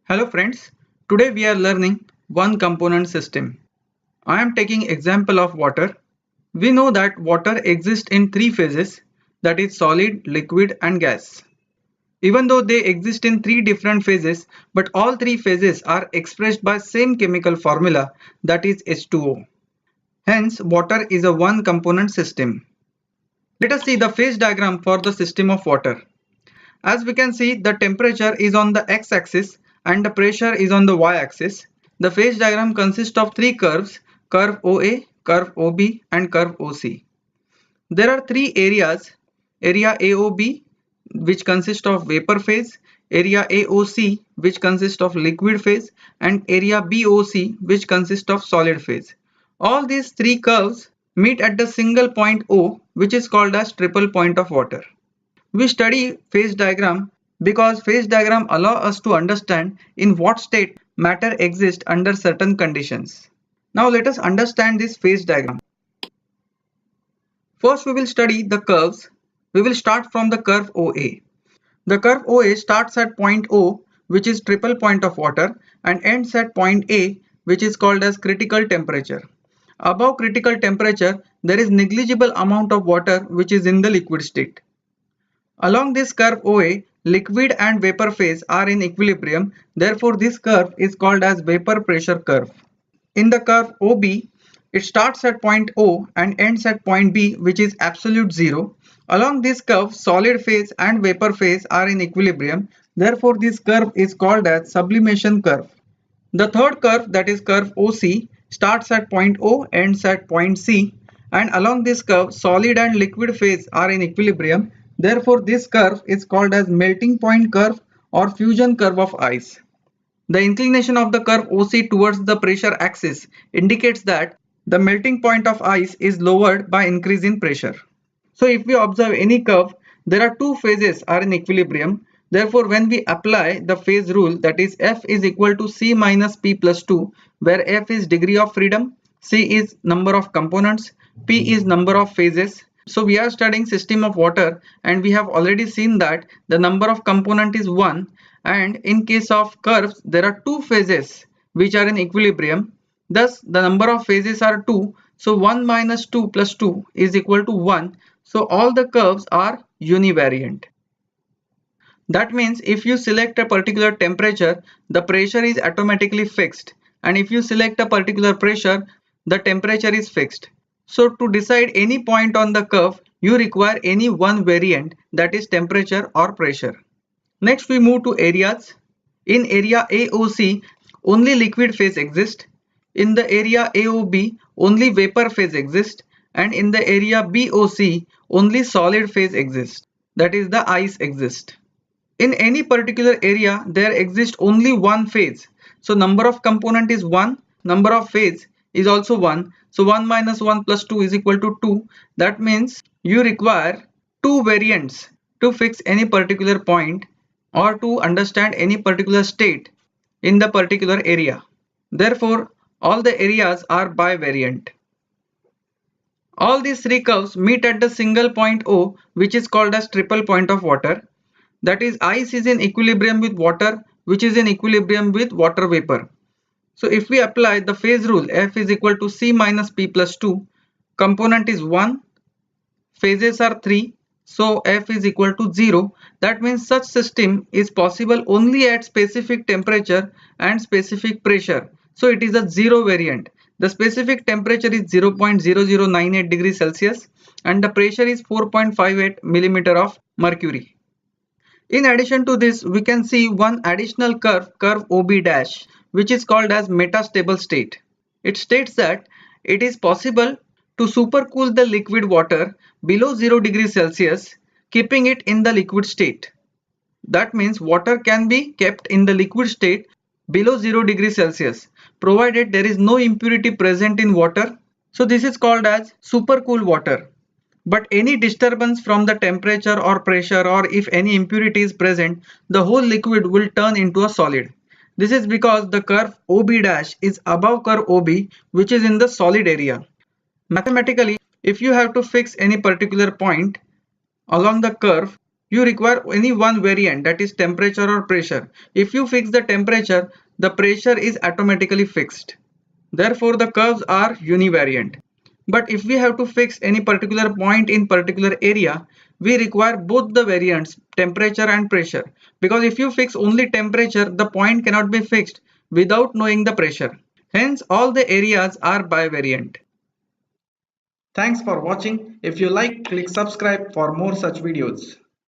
Hello friends, today we are learning one component system. I am taking example of water. We know that water exists in three phases, that is solid, liquid and gas. Even though they exist in three different phases, but all three phases are expressed by same chemical formula, that is H2O. Hence water is a one component system. Let us see the phase diagram for the system of water. As we can see, the temperature is on the x-axis and the pressure is on the y-axis. The phase diagram consists of three curves, curve OA, curve OB and curve OC. There are three areas, area AOB which consists of vapor phase, area AOC which consists of liquid phase and area BOC which consists of solid phase. All these three curves meet at the single point O, which is called as triple point of water. We study phase diagram because phase diagram allow us to understand in what state matter exists under certain conditions. Now let us understand this phase diagram. First we will study the curves. We will start from the curve OA. The curve OA starts at point O, which is triple point of water, and ends at point A, which is called as critical temperature. Above critical temperature, there is negligible amount of water which is in the liquid state. Along this curve OA, liquid and vapor phase are in equilibrium, therefore this curve is called as vapor pressure curve. In the curve OB, it starts at point O and ends at point B, which is absolute zero. Along this curve, solid phase and vapor phase are in equilibrium, therefore this curve is called as sublimation curve. The third curve, that is curve OC, starts at point O, ends at point C, and along this curve solid and liquid phase are in equilibrium, therefore this curve is called as melting point curve or fusion curve of ice. The inclination of the curve OC towards the pressure axis indicates that the melting point of ice is lowered by increase in pressure. So if we observe any curve, there are two phases are in equilibrium. Therefore, when we apply the phase rule, that is F is equal to C minus P plus 2, where F is degree of freedom, C is number of components, P is number of phases. So we are studying system of water and we have already seen that the number of component is 1, and in case of curves there are two phases which are in equilibrium. Thus the number of phases are 2. So 1 minus 2 plus 2 is equal to 1. So all the curves are univariant. That means if you select a particular temperature, the pressure is automatically fixed, and if you select a particular pressure, the temperature is fixed. So to decide any point on the curve, you require any one variant, that is temperature or pressure. Next we move to areas. In area AOC, only liquid phase exists. In the area AOB, only vapor phase exists, and in the area BOC, only solid phase exists, that is the ice exists. In any particular area, there exists only one phase. So number of component is 1, number of phase is also 1. So 1 minus 1 plus 2 is equal to 2. That means you require two variants to fix any particular point or to understand any particular state in the particular area. Therefore, all the areas are bivariant. All these three curves meet at the single point O, which is called as triple point of water. That is, ice is in equilibrium with water, which is in equilibrium with water vapor. So if we apply the phase rule, F is equal to C minus P plus 2, component is 1, phases are 3, so F is equal to 0. That means such system is possible only at specific temperature and specific pressure. So it is a zero variant. The specific temperature is 0.0098 degrees Celsius and the pressure is 4.58 millimeter of mercury. In addition to this, we can see one additional curve, curve OB dash, which is called as metastable state. It states that it is possible to supercool the liquid water below 0 degrees Celsius, keeping it in the liquid state. That means water can be kept in the liquid state below 0 degrees Celsius, provided there is no impurity present in water. So this is called as supercool water. But any disturbance from the temperature or pressure, or if any impurity is present, the whole liquid will turn into a solid. This is because the curve OB dash is above curve OB, which is in the solid area. Mathematically, if you have to fix any particular point along the curve, You require only one variant, that is temperature or pressure. If you fix the temperature, the pressure is automatically fixed. Therefore, the curves are univariant. But if we have to fix any particular point in particular area, we require both the variants, temperature and pressure. Because if you fix only temperature, the point cannot be fixed without knowing the pressure. Hence, all the areas are bivariant. Thanks for watching. If you like, click subscribe for more such videos.